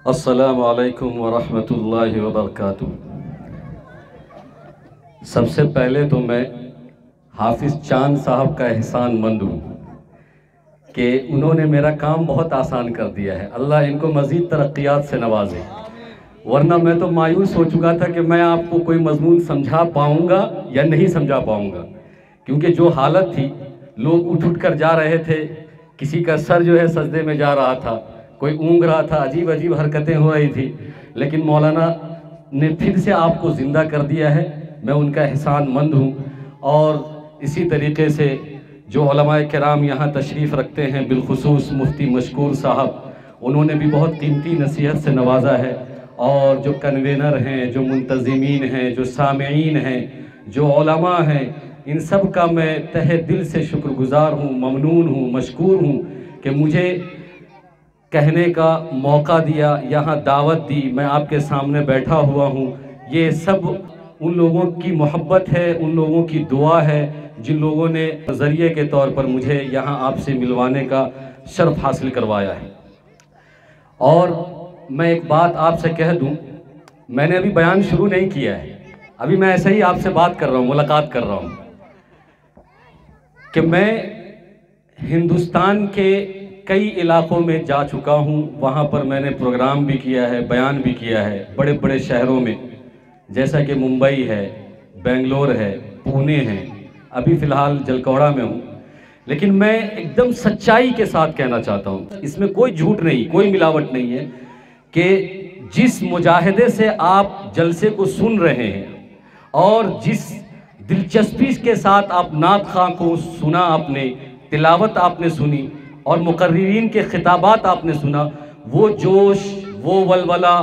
السلام علیکم ورحمۃ اللہ وبرکاتہ۔ سب سے پہلے تو میں حافظ چاند صاحب کا احسان مند ہوں کہ انہوں نے میرا کام بہت آسان کر دیا ہے۔ اللہ ان کو مزید ترقیات سے نوازے، ورنہ میں تو مایوس ہو چکا تھا کہ میں آپ کو کوئی مضمون سمجھا پاؤں گا یا نہیں سمجھا پاؤں گا، کیونکہ جو حالت تھی، لوگ اٹھ کر جا رہے تھے، کسی کا سر جو ہے سجدے میں جا رہا تھا، کوئی اونگ رہا تھا، عجیب عجیب حرکتیں ہو رہی تھی، لیکن مولانا نے پھر سے آپ کو زندہ کر دیا ہے۔ میں ان کا احسان مند ہوں۔ اور اسی طریقے سے جو علماء کرام یہاں تشریف رکھتے ہیں، بالخصوص مفتی مشکور صاحب، انہوں نے بھی بہت قیمتی نصیحت سے نوازا ہے، اور جو کنوینر ہیں، جو منتظمین ہیں، جو سامعین ہیں، جو علماء ہیں، ان سب کا میں تہہ دل سے شکر گزار ہوں، ممنون ہوں، مشکور ہوں کہ مجھے کہنے کا موقع دیا، یہاں دعوت دی، میں آپ کے سامنے بیٹھا ہوا ہوں۔ یہ سب ان لوگوں کی محبت ہے، ان لوگوں کی دعا ہے جن لوگوں نے ذریعے کے طور پر مجھے یہاں آپ سے ملوانے کا شرف حاصل کروایا ہے۔ اور میں ایک بات آپ سے کہہ دوں، میں نے ابھی بیان شروع نہیں کیا ہے، ابھی میں ایسے ہی آپ سے بات کر رہا ہوں، ملاقات کر رہا ہوں، کہ میں ہندوستان کے کئی علاقوں میں جا چکا ہوں۔ وہاں پر میں نے پروگرام بھی کیا ہے، بیان بھی کیا ہے، بڑے بڑے شہروں میں، جیسا کہ ممبئی ہے، بنگلور ہے، پونے ہے، ابھی فی الحال جلکوڑا میں ہوں۔ لیکن میں ایک دم سچائی کے ساتھ کہنا چاہتا ہوں، اس میں کوئی جھوٹ نہیں، کوئی ملاوٹ نہیں ہے، کہ جس مجاہدے سے آپ جلسے کو سن رہے ہیں اور جس دلچسپی کے ساتھ آپ نعت خواں کو سنا، آپ نے تلاوت آپ نے سنی، اور مقررین کے خطابات آپ نے سنا، وہ جوش، وہ ولولہ،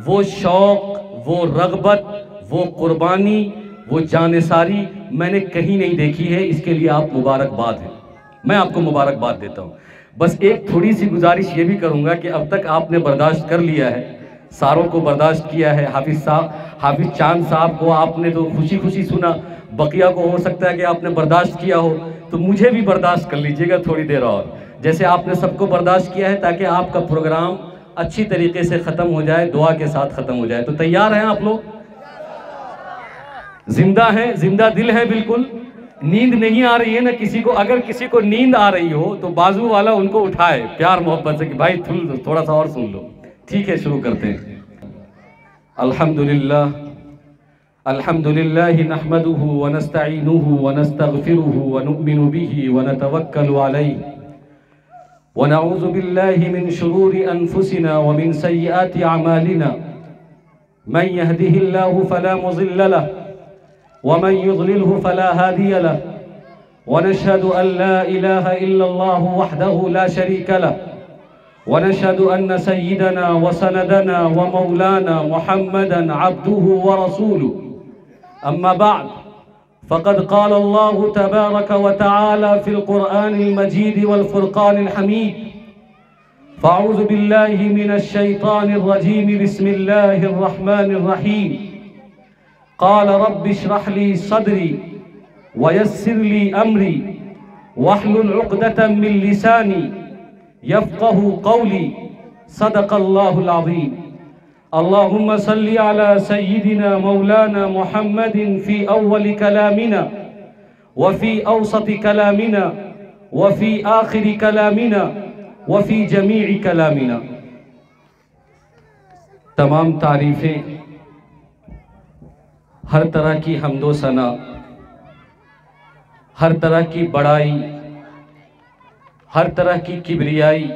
وہ شوق، وہ رغبت، وہ قربانی، وہ جانثاری میں نے کہیں نہیں دیکھی ہے۔ اس کے لیے آپ مبارکباد ہیں، میں آپ کو مبارکباد دیتا ہوں۔ بس ایک تھوڑی سی گزارش یہ بھی کروں گا کہ اب تک آپ نے برداشت کر لیا ہے، ساروں کو برداشت کیا ہے، حافظ چاند صاحب کو آپ نے تو خوشی خوشی سنا، بقیہ کو ہو سکتا ہے کہ آپ نے برداشت کیا ہو، تو مجھے بھی برداشت کر لیجئے گا تھوڑی دیر اور، جیسے آپ نے سب کو برداشت کیا ہے، تاکہ آپ کا پروگرام اچھی طریقے سے ختم ہو جائے، دعا کے ساتھ ختم ہو جائے۔ تو تیار ہیں آپ لوگ؟ زندہ ہیں، زندہ دل ہے بالکل؟ نیند نہیں آ رہی ہے نا کسی کو؟ اگر کسی کو نیند آ رہی ہو تو بازو والا ان کو اٹھائے پیار محبت سے کہ بھائی تھوڑا سا اور سن لو۔ ٹھیک ہے، شروع کرتے ہیں۔ الحمدللہ الحمدللہ نحمده ونستعینه ونستغفره ونؤمن به ونتوکل علیہ ونعوذ باللہ من شرور انفسنا ومن سیئات اعمالنا، من يهده الله فلا مضل له ومن يضلله فلا هادي له، ونشهد أن لا إله إلا الله وحده لا شريك له، ونشهد أن سيدنا وسندنا ومولانا محمدا عبده ورسوله، أما بعد فقد قال الله تبارك وتعالى في القرآن المجيد والفرقان الحميد: فأعوذ بالله من الشيطان الرجيم، بسم الله الرحمن الرحيم، قال رب اشرح لي صدري ويسر لي أمري واحلل عقدة من لساني يفقه قولي، صدق الله العظيم۔ اللهم صل على سيدنا مولانا محمد في أول كلامنا وفي أوسط كلامنا وفي آخر كلامنا وفي جميع كلامنا۔ تمام تعریفیں، ہر طرح کی حمد و ثنا، ہر طرح کی بڑائی، ہر طرح کی کبریائی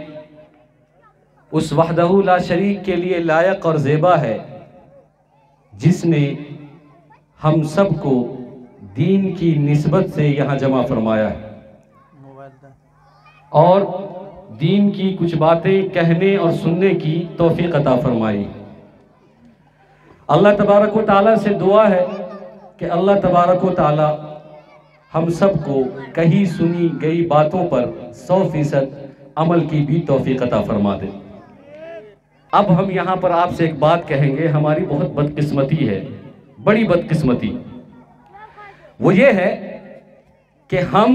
اس وحدہ لا شریک کے لیے لائق اور زیبا ہے، جس نے ہم سب کو دین کی نسبت سے یہاں جمع فرمایا ہے اور دین کی کچھ باتیں کہنے اور سننے کی توفیق عطا فرمائی۔ اللہ تبارک و تعالیٰ سے دعا ہے کہ اللہ تبارک و تعالیٰ ہم سب کو کہیں سنی گئی باتوں پر 100% عمل کی بھی توفیق عطا فرما دے۔ اب ہم یہاں پر آپ سے ایک بات کہیں گے، ہماری بہت بدقسمتی ہے، بڑی بدقسمتی، وہ یہ ہے کہ ہم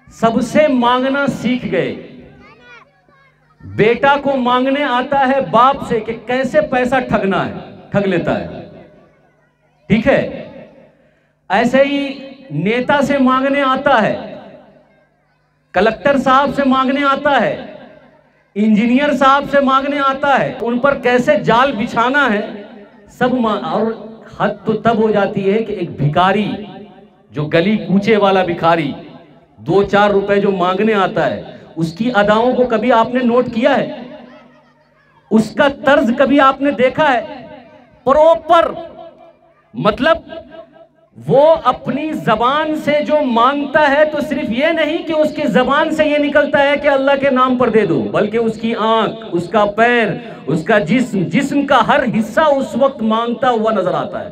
سب سے مانگنا سیکھ گئے، بیٹا کو مانگنے آتا ہے باپ سے کہ کیسے پیسہ ٹھگنا ہے، ٹھگ لیتا ہے، ٹھیک ہے؟ ایسے ہی نیتا سے مانگنے آتا ہے، کلکٹر صاحب سے مانگنے آتا ہے، انجینئر صاحب سے مانگنے آتا ہے، ان پر کیسے جال بچھانا ہے سب اور حد تو تب ہو جاتی ہے کہ ایک بھکاری، جو گلی کوچے والا بھکاری 2-4 روپے جو مانگنے آتا ہے، اس کی اداؤں کو کبھی آپ نے نوٹ کیا ہے؟ اس کا طرز کبھی آپ نے دیکھا ہے؟ پروپر، مطلب وہ اپنی زبان سے جو مانگتا ہے تو صرف یہ نہیں کہ اس کی زبان سے یہ نکلتا ہے کہ اللہ کے نام پر دے دو، بلکہ اس کی آنکھ، اس کا پیر، اس کا جسم کا ہر حصہ اس وقت مانگتا ہوا نظر آتا ہے۔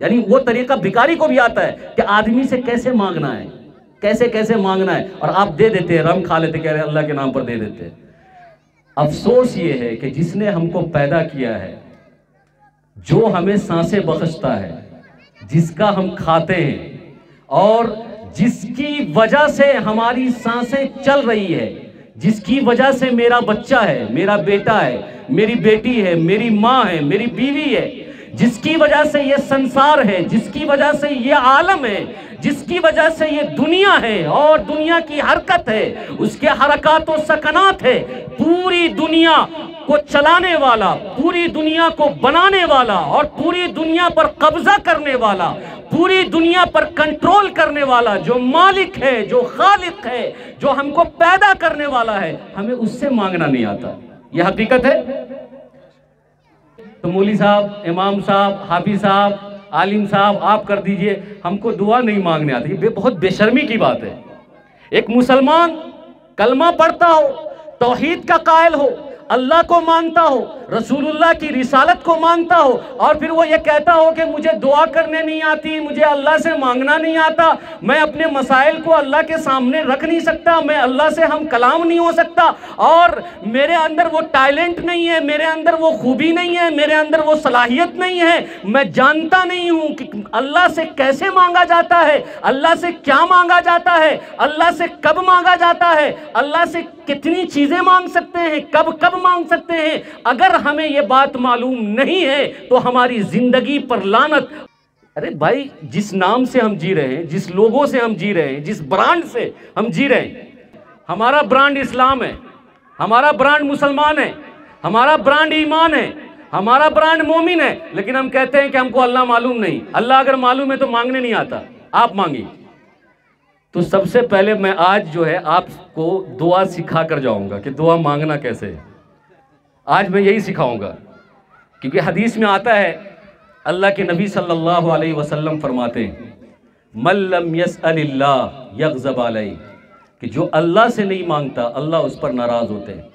یعنی وہ طریقہ بھکاری کو بھی آتا ہے کہ آدمی سے کیسے مانگنا ہے، کیسے مانگنا ہے، اور آپ دے دیتے ہیں، رم کھا لیتے، کہہ رہے اللہ کے نام پر دے دیتے ہیں۔ افسوس یہ ہے کہ جس نے ہم کو پیدا کیا ہے، جو ہمیں سانسیں بخشتا ہے، جس کا ہم کھاتے ہیں اور جس کی وجہ سے ہماری سانسیں چل رہی ہے، جس کی وجہ سے میرا بچہ ہے، میرا بیٹا ہے، میری بیٹی ہے، میری ماں ہے، میری بیوی ہے، جس کی وجہ سے یہ سنسار ہے، جس کی وجہ سے یہ عالم ہے، جس کی وجہ سے یہ دنیا ہے اور دنیا کی حرکت ہے، اس کے حرکات و سکنات ہے، پوری دنیا کو چلانے والا، پوری دنیا کو بنانے والا اور پوری دنیا پر قبضہ کرنے والا، پوری دنیا پر کنٹرول کرنے والا، جو مالک ہے، جو خالق ہے، جو ہم کو پیدا کرنے والا ہے، ہمیں اس سے مانگنا نہیں آتا۔ یہ حقیقت ہے۔ تو مولوی صاحب، امام صاحب، حافظ صاحب، عالم صاحب آپ کر دیجئے، ہم کو دعا نہیں مانگنے آتی۔ یہ بہت بے شرمی کی بات ہے۔ ایک مسلمان کلمہ پڑھتا ہو، توحید کا قائل ہو، اللہ کو مانتا ہو، رسول اللہ کی رسالت کو مانتا ہو، اور پھر وہ یہ کہتا ہو کہ مجھے دعا کرنے نہیں آتی، مجھے اللہ سے مانگنا نہیں آتا، میں اپنے مسائل کو اللہ کے سامنے رکھ نہیں سکتا، میں اللہ سے ہم کلام نہیں ہو سکتا، اور میرے اندر وہ ٹیلنٹ نہیں ہے، میرے اندر وہ خوبی نہیں ہے، میرے اندر وہ صلاحیت نہیں ہے، میں جانتا نہیں ہوں کہ اللہ سے کیسے مانگا جاتا ہے، اللہ سے کیا مانگا جاتا ہے، اللہ سے کب مانگا جاتا ہے، اللہ سے کتنی چیزیں مانگ سکتے ہیں، کب مانگ سکتے ہیں۔ اگر ہمیں یہ بات معلوم نہیں ہے تو ہماری زندگی پر لعنت۔ ارے بھائی، جس نام سے ہم جی رہے ہیں، جس لوگوں سے ہم جی رہے ہیں، جس برانڈ سے ہم جی رہے ہیں، ہمارا برانڈ اسلام ہے، ہمارا برانڈ مسلمان ہے، ہمارا برانڈ ایمان ہے، ہمارا برانڈ مومن ہے، لیکن ہم کہتے ہیں کہ ہم کو اللہ معلوم نہیں۔ اللہ اگر معلوم ہے تو مانگنے نہیں آتا، آپ مانگی۔ تو سب سے پہلے میں آج جو ہے آپ کو دعا سکھا کر جاؤں گا کہ دعا مانگنا کیسے ہے۔ آج میں یہی سکھاؤں گا، کیونکہ حدیث میں آتا ہے، اللہ کے نبی صلی اللہ علیہ وسلم فرماتے ہیں، من لم یسأل اللہ یغضب علیہ، کہ جو اللہ سے نہیں مانگتا اللہ اس پر ناراض ہوتے ہیں۔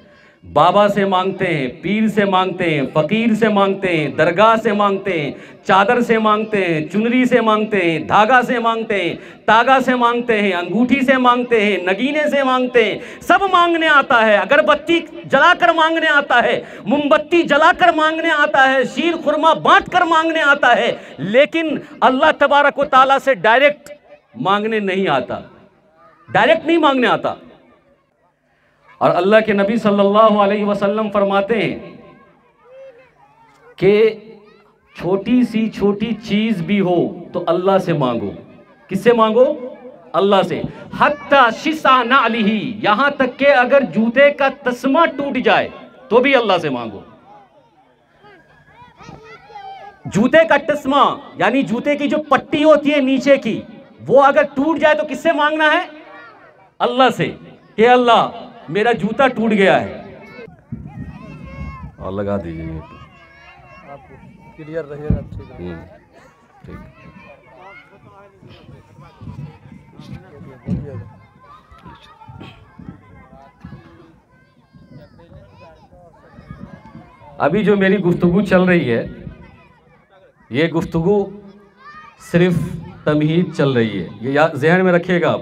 بابا سے مانگتے ہیں، پیر سے مانگتے ہیں، فقیر سے مانگتے ہیں، درگاہ سے مانگتے ہیں، چادر سے مانگتے ہیں، چنری سے مانگتے ہیں، دھاگا سے مانگتے ہیں، تاگا سے مانگتے ہیں، انگوٹھی سے مانگتے ہیں، نگینے سے مانگتے ہیں، سب مانگنے آتا ہے۔ اگربتی جلا کر مانگنے آتا ہے، موم بتی جلا کر مانگنے آتا ہے، شیر خرما بانٹ کر مانگنے آتا ہے، لیکن اللہ تبارک و تعالیٰ سے ڈائریکٹ مانگنے نہیں آتا، ڈائریکٹ نہیں مانگنے آتا۔ اور اللہ کے نبی صلی اللہ علیہ وسلم فرماتے ہیں کہ چھوٹی سی چھوٹی چیز بھی ہو تو اللہ سے مانگو۔ کس سے مانگو؟ اللہ سے۔ حتی شسع نعلہ، یہاں تک کہ اگر جوتے کا تسمہ ٹوٹ جائے تو بھی اللہ سے مانگو۔ جوتے کا تسمہ یعنی جوتے کی جو پٹی ہوتی ہے نیچے کی، وہ اگر ٹوٹ جائے تو کس سے مانگنا ہے؟ اللہ سے، کہ اللہ میرا جوتا ٹوٹ گیا ہے۔ اور لگا دیجیے آپ کلیئر رہے گا، ٹھیک ہے۔ ابھی جو میری گفتگو چل رہی ہے، یہ گفتگو صرف تمہید چل رہی ہے، یہ ذہن میں رکھیے گا آپ،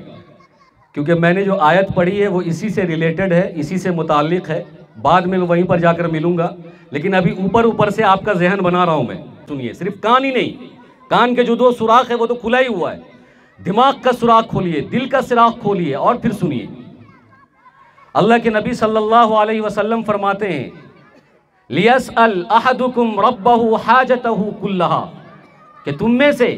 کیونکہ میں نے جو آیت پڑھی ہے وہ اسی سے ریلیٹڈ ہے، اسی سے متعلق ہے، بعد میں وہیں پر جا کر ملوں گا، لیکن ابھی اوپر سے آپ کا ذہن بنا رہا ہوں میں۔ سنیے، صرف کان ہی نہیں، کان کے جو 2 سوراخ ہے وہ تو کھلا ہی ہوا ہے، دماغ کا سوراخ کھولیے، دل کا سوراخ کھولیے اور پھر سنیے۔ اللہ کے نبی صلی اللہ علیہ وسلم فرماتے ہیں لِيَسْأَلْ أَحَدُكُمْ رَبَّهُ حَاجَتَهُ كُلَّهَا کہ تم میں سے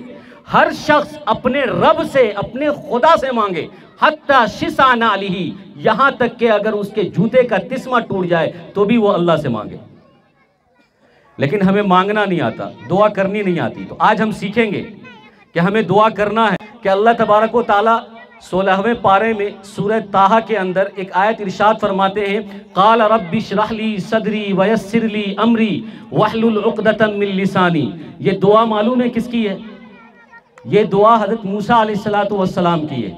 ہر شخص اپنے رب سے، اپنے خدا سے مانگے، حتی شِسْعَ نَعْلِهِ، یہاں تک کہ اگر اس کے جوتے کا تسمہ ٹوٹ جائے تو بھی وہ اللہ سے مانگے۔ لیکن ہمیں مانگنا نہیں آتا، دعا کرنی نہیں آتی، تو آج ہم سیکھیں گے کہ ہمیں دعا کرنا ہے کہ اللہ تبارک و تعالیٰ 16ویں پارے میں سورہ طٰہٰ کے اندر ایک آیت ارشاد فرماتے ہیں قال رب اشرح لی صدری ویسر لی امری واحلل عقدۃ من لسانی۔ یہ دعا معلوم ہے کس کی ہے؟ یہ دعا حضرت موسیٰ علیہ السلام کی ہے۔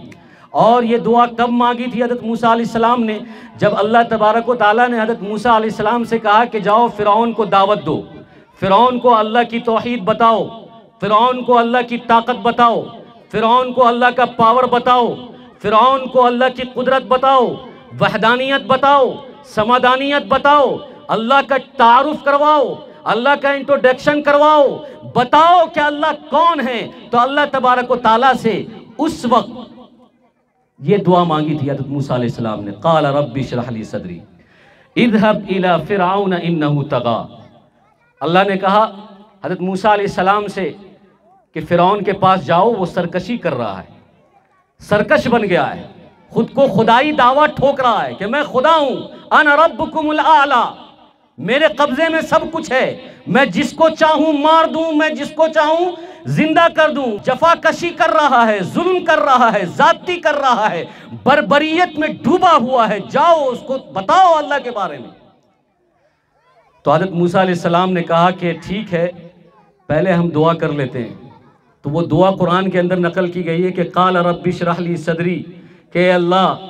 اور یہ دعا کب مانگی تھی حضرت موسیٰ علیہ السلام نے؟ جب اللہ تبارک و تعالیٰ نے حضرت موسیٰ علیہ السلام سے کہا کہ جاؤ فرعون کو دعوت دو، فرعون کو اللہ کی توحید بتاؤ، فرعون کو اللہ کی طاقت بتاؤ، فرعون کو اللہ کا پاور بتاؤ، فرعون کو اللہ کی قدرت بتاؤ، وحدانیت بتاؤ، سمادانیت بتاؤ، اللہ کا تعارف کرواؤ، اللہ کا انٹروڈکشن کرواؤ، بتاؤ کہ اللہ کون ہے۔ تو اللہ تبارک و تعالیٰ سے اس وقت یہ دعا مانگی تھی حضرت موسیٰ علیہ السلام نے قال رب اشرح لی صدری اذهب الى فرعون انه طغى۔ اللہ نے کہا حضرت موسیٰ علیہ السلام سے کہ فرعون کے پاس جاؤ، وہ سرکشی کر رہا ہے، سرکش بن گیا ہے، خود کو خدائی دعویٰ ٹھوک رہا ہے کہ میں خدا ہوں، انا ربکم الاعلی، میرے قبضے میں سب کچھ ہے، میں جس کو چاہوں مار دوں، میں جس کو چاہوں زندہ کر دوں۔ جفا کشی کر رہا ہے، ظلم کر رہا ہے، زیادتی کر رہا ہے، بربریت میں ڈوبا ہوا ہے، جاؤ اس کو بتاؤ اللہ کے بارے میں۔ تو حضرت موسیٰ علیہ السلام نے کہا کہ ٹھیک ہے پہلے ہم دعا کر لیتے ہیں۔ تو وہ دعا قرآن کے اندر نقل کی گئی ہے کہ قال رب اشرح لی صدری، کہ اللہ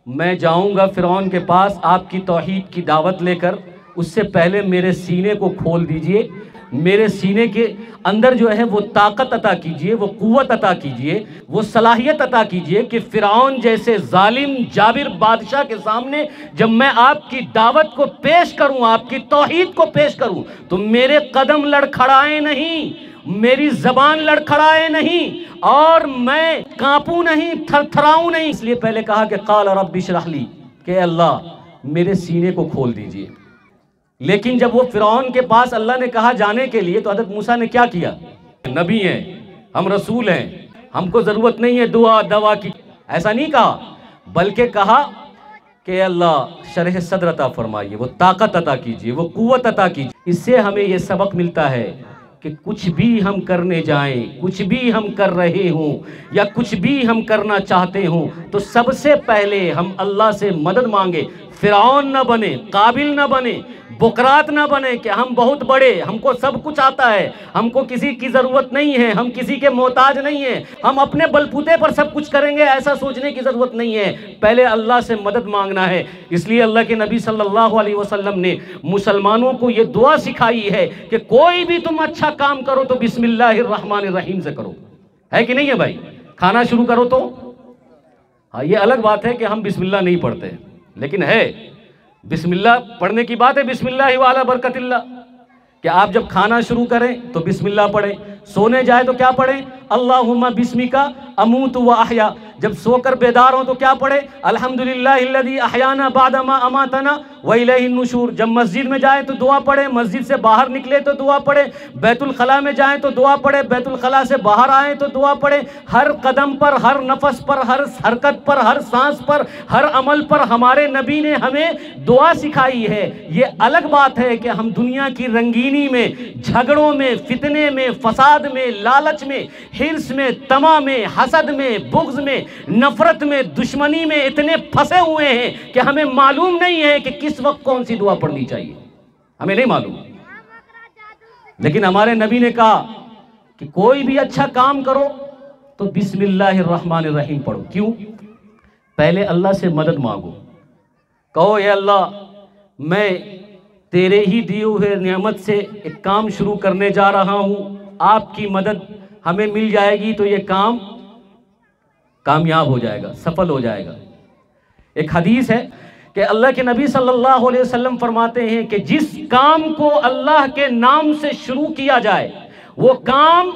میں جاؤں گا فرعون کے پاس آپ کی توحید کی دعوت لے کر، اس سے پہلے میرے سینے کو کھول دیجئے، میرے سینے کے اندر جو ہے وہ طاقت عطا کیجئے، وہ قوت عطا کیجئے، وہ صلاحیت عطا کیجئے کہ فرعون جیسے ظالم جابر بادشاہ کے سامنے جب میں آپ کی دعوت کو پیش کروں، آپ کی توحید کو پیش کروں تو میرے قدم لڑکھڑائیں نہیں، میری زبان لڑکھڑائے نہیں، اور میں کانپوں نہیں، تھر تھراؤں نہیں۔ اس لیے پہلے کہا کہ قال رب اشرح لی، کہ اللہ میرے سینے کو کھول دیجئے۔ لیکن جب وہ فرعون کے پاس اللہ نے کہا جانے کے لیے تو حضرت موسیٰ نے کیا کیا؟ نبی ہیں ہم، رسول ہیں، ہم کو ضرورت نہیں ہے دعا کی، ایسا نہیں کہا، بلکہ کہا کہ اللہ شرح صدر عطا فرمائیے، وہ طاقت عطا کیجئے، وہ قوت عطا کیجئے۔ اس سے ہمیں یہ سبق ملتا ہے کہ کچھ بھی ہم کرنے جائیں، کچھ بھی ہم کر رہے ہوں یا کچھ بھی ہم کرنا چاہتے ہوں تو سب سے پہلے ہم اللہ سے مدد مانگے۔ فرعون نہ بنے، قابل نہ بنے، بکرات نہ بنے کہ ہم بہت بڑے، ہم کو سب کچھ آتا ہے، ہم کو کسی کی ضرورت نہیں ہے، ہم کسی کے محتاج نہیں ہیں، ہم اپنے بلبوتے پر سب کچھ کریں گے، ایسا سوچنے کی ضرورت نہیں ہے، پہلے اللہ سے مدد مانگنا ہے۔ اس لیے اللہ کے نبی صلی اللہ علیہ وسلم نے مسلمانوں کو یہ دعا سکھائی ہے کہ کوئی بھی تم اچھا کام کرو تو بسم اللہ الرحمن الرحیم سے کرو، ہے کہ نہیں ہے بھائی؟ کھانا شروع کرو تو ہاں، یہ الگ بات ہے کہ ہم بسم اللہ نہیں پڑھتے، لیکن ہے بسم اللہ پڑھنے کی بات ہے، بسم اللہ وعلی برکت اللہ، کہ آپ جب کھانا شروع کریں تو بسم اللہ پڑھیں، سونے جائے تو کیا پڑھیں؟ اللہم بسمک اموت و احیا، جب سو کر بیدار ہوں تو کیا پڑھیں؟ الحمدللہ الذی احیانا بعد ما اماتنا والیہ النشور، جب مسجد میں جائیں تو دعا پڑھیں، مسجد سے باہر نکلے تو دعا پڑھیں، بیت الخلاء میں جائیں تو دعا پڑھیں، بیت الخلاء سے باہر آئیں تو دعا پڑھیں، ہر قدم پر، ہر نفس پر، ہر حرکت پر، ہر سانس پر، ہر عمل پر ہمارے نبی نے ہمیں دعا سکھائی ہے۔ یہ الگ بات ہے کہ ہم دنیا کی رنگینی میں، جھگڑوں میں، فتنے میں، فساد میں، لالچ میں، حرص میں، طمع میں، حسد میں، بغض میں، نفرت میں، دشمنی میں اتنے پھنسے ہوئے ہیں کہ ہمیں معلوم نہیں ہے کہ کس وقت کون سی دعا پڑھنی چاہیے، ہمیں نہیں معلوم۔ لیکن ہمارے نبی نے کہا کہ کوئی بھی اچھا کام کرو تو بسم اللہ الرحمن الرحیم پڑھو۔ کیوں؟ پہلے اللہ سے مدد مانگو، کہو اے اللہ میں تیرے ہی دیے ہوئے نعمت سے ایک کام شروع کرنے جا رہا ہوں، آپ کی مدد ہمیں مل جائے گی تو یہ کام کامیاب ہو جائے گا، سفل ہو جائے گا۔ ایک حدیث ہے کہ اللہ کے نبی صلی اللہ علیہ وسلم فرماتے ہیں کہ جس کام کو اللہ کے نام سے شروع کیا جائے وہ کام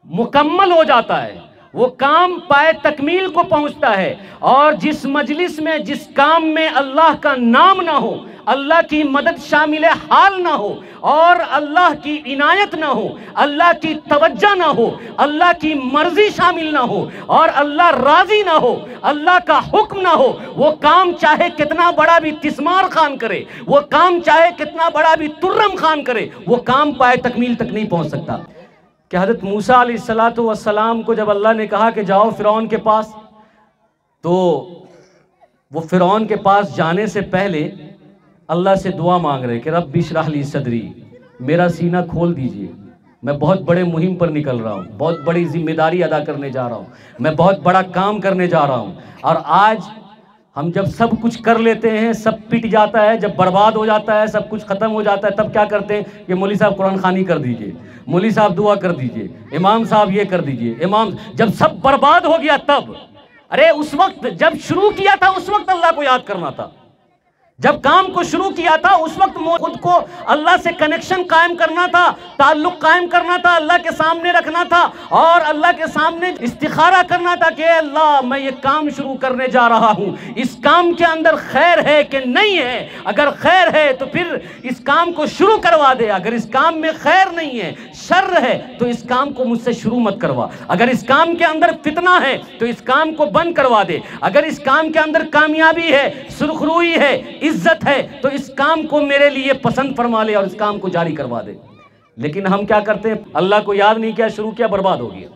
مکمل ہو جاتا ہے، وہ کام پائے تکمیل کو پہنچتا ہے، اور جس مجلس میں جس کام میں اللہ کا نام نہ ہو، اللہ کی مدد شامل حال نہ ہو، اور اللہ کی عنایت نہ ہو، اللہ کی توجہ نہ ہو، اللہ کی مرضی شامل نہ ہو، اور اللہ راضی نہ ہو، اللہ کا حکم نہ ہو، وہ کام چاہے کتنا بڑا بھی تسمار خان کرے، وہ کام چاہے کتنا بڑا بھی ترم خان کرے، وہ کام پائے تکمیل تک نہیں پہنچ سکتا۔ کہ حضرت موسیٰ علیہ السلام کو جب اللہ نے کہا کہ جاؤ فرعون کے پاس، تو وہ فرعون کے پاس جانے سے پہلے اللہ سے دعا مانگ رہے کہ رب اشرح لی صدری، میرا سینہ کھول دیجئے، میں بہت بڑے مہم پر نکل رہا ہوں، بہت بڑی ذمہ داری ادا کرنے جا رہا ہوں، میں بہت بڑا کام کرنے جا رہا ہوں۔ اور آج ہم جب سب کچھ کر لیتے ہیں، سب پٹ جاتا ہے، جب برباد ہو جاتا ہے، سب کچھ ختم ہو جاتا ہے، تب کیا کرتے ہیں کہ مولوی صاحب قرآن خوانی کر دیجئے، مولوی صاحب دعا کر دیجئے، امام صاحب یہ کر دیجئے، امام جب سب برباد ہو گیا تب، ارے اس وقت جب شروع کیا تھا اس وقت اللہ کو یاد کرنا تھا، جب کام کو شروع کیا تھا اس وقت خود کو اللہ سے کنیکشن قائم کرنا تھا، تعلق قائم کرنا تھا، اللہ کے سامنے رکھنا تھا، اور اللہ کے سامنے استخارہ کرنا تھا کہ اے اللہ میں یہ کام شروع کرنے جا رہا ہوں، اس کام کے اندر خیر ہے کہ نہیں ہے، اگر خیر ہے تو پھر اس کام کو شروع کروا دے، اگر اس کام میں خیر نہیں ہے، شر ہے، تو اس کام کو مجھ سے شروع مت کروا، اگر اس کام کے اندر فتنہ ہے تو اس کام کو بند کروا دے، اگر اس کام کے اندر کامیابی ہے، سرخروئی ہے، عزت ہے، تو اس کام کو میرے لیے پسند فرما لے اور اس کام کو جاری کروا دے۔ لیکن ہم کیا کرتے ہیں؟ اللہ کو یاد نہیں کیا، شروع کیا، برباد ہو گیا۔